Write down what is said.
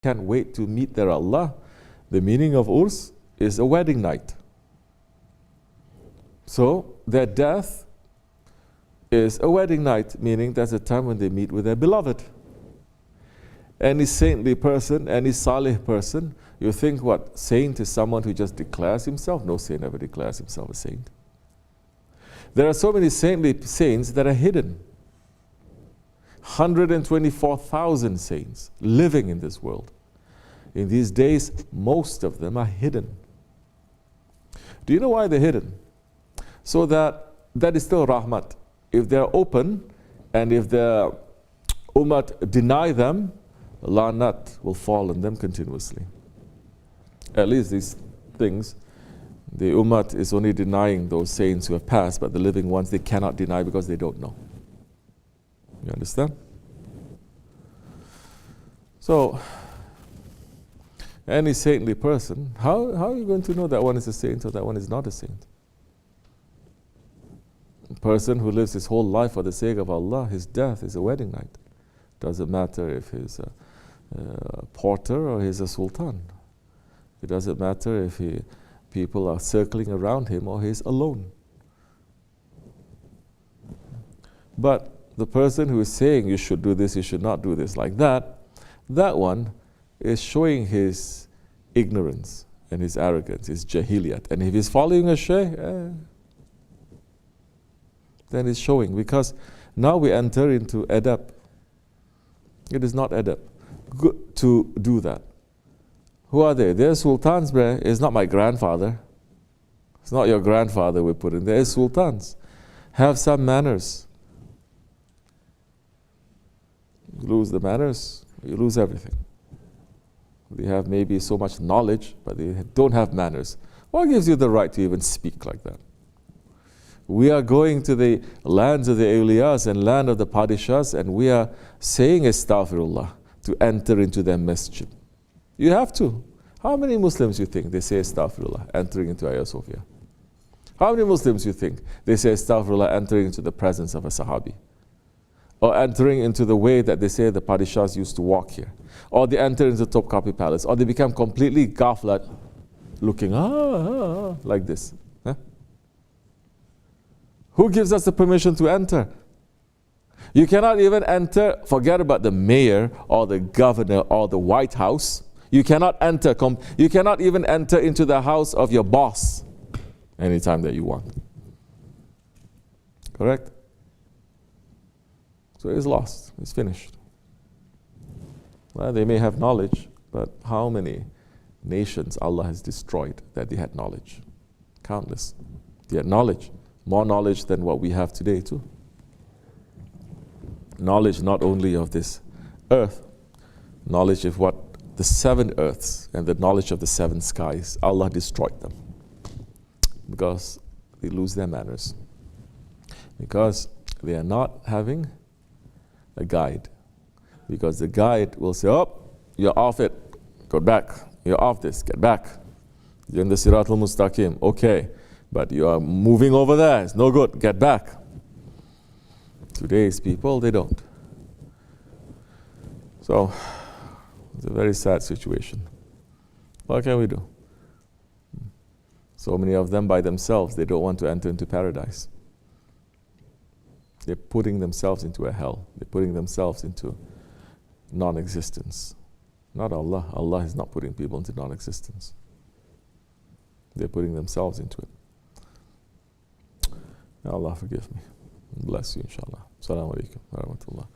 can't wait to meet their Allah. The meaning of Urs is a wedding night. So their death is a wedding night, meaning that's a time when they meet with their beloved. Any saintly person, any salih person, you think what? Saint is someone who just declares himself? No saint ever declares himself a saint. There are so many saintly saints that are hidden. 124,000 saints living in this world. In these days, most of them are hidden. Do you know why they're hidden? So that is still rahmat. If they're open, and if the ummah deny them, la'nat will fall on them continuously. At least these things, the ummah is only denying those saints who have passed, but the living ones they cannot deny because they don't know. You understand? So, any saintly person, how are you going to know that one is a saint or that one is not a saint? A person who lives his whole life for the sake of Allah, his death is a wedding night. Doesn't matter if he's a porter or he's a sultan. It doesn't matter if people are circling around him or he's alone. But the person who is saying you should do this, you should not do this, like that one is showing his ignorance and his arrogance, his jahiliyat. And if he's following a shaykh, then it's showing. Because now we enter into adab. It is not adab good to do that. Who are they? They're sultans, bruh. It's not my grandfather. It's not your grandfather we put in there. It's sultans. Have some manners. You lose the manners, you lose everything. They have maybe so much knowledge, but they don't have manners. What gives you the right to even speak like that? We are going to the lands of the awliyas and land of the padishahs, and we are saying astaghfirullah to enter into their masjid. You have to. How many Muslims you think they say astaghfirullah entering into Hagia Sophia? How many Muslims you think they say astaghfirullah entering into the presence of a sahabi? Or entering into the way that they say the padishahs used to walk here? Or they enter into Topkapi Palace? Or they become completely ghaflat, looking like this? Huh? Who gives us the permission to enter? You cannot even enter, forget about the mayor or the governor or the White House. You cannot enter, you cannot even enter into the house of your boss anytime that you want. Correct? So it's lost, it's finished. Well, they may have knowledge, but how many nations Allah has destroyed that they had knowledge? Countless. They had knowledge, more knowledge than what we have today too. Knowledge not only of this earth, knowledge of what the 7 earths and the knowledge of the 7 skies, Allah destroyed them because they lose their manners, because they are not having a guide, because the guide will say, oh, you're off it, go back, you're off this, get back, you're in the Sirat al-Mustaqim, okay, but you are moving over there, it's no good, get back. Today's people, they don't. So it's a very sad situation. What can we do? So many of them by themselves, they don't want to enter into paradise. They're putting themselves into a hell. They're putting themselves into non-existence. Not Allah. Allah is not putting people into non-existence. They're putting themselves into it. May Allah forgive me. Bless you, inshallah. Assalamu alaikum wa rahmatullah.